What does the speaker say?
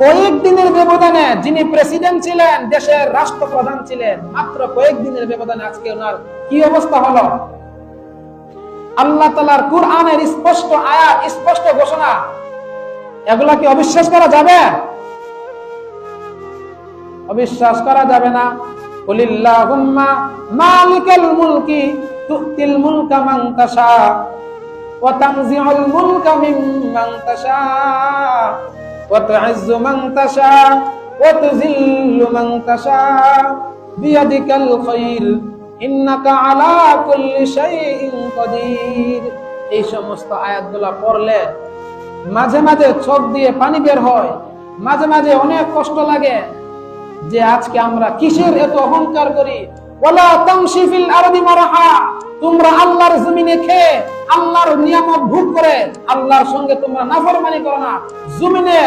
কয়েকদিনের ব্যবধানে যিনি প্রেসিডেন্ট ছিলেন, দেশের রাষ্ট্রপ্রধান ছিলেন, মাত্র কয়েকদিনের ব্যবধানে আজকে ওনার কি অবস্থা হলো। আল্লাহ তাআলার কুরআনের স্পষ্ট আয়াত, স্পষ্ট ঘোষণা, এগুলা কি অবিশ্বাস করা যাবে? অবিশ্বাস করা যাবে না। কুলিল্লাহুম্মা মালিকাল মুলকি তুতিল মুলকা মান তাশা ওয়া তানজিউল মুলকা মিম্মান তাশা ওয়া তুইজ্জু মান তাশা ওয়া তুযিল্লু মান তাশা বিয়াদিকাল খায়র ইন্নাকা আলা কুল্লি শাইইন কাদির। এই সমস্ত আয়াতগুলো পড়লে মাঝে মাঝে চোখ দিয়ে পানি বের হয়, মাঝে মাঝে অনেক কষ্ট লাগে যে আজকে আমরা কিসের এত অহংকার করি। ওয়ালা তামশি ফিল আরদি মারহা, তোমরা আল্লাহর জমিনে খেয়ে আল্লাহর নিয়ামত ভোগ করে আল্লাহর সঙ্গে তোমরা নাফরমানি করো না। জমিনে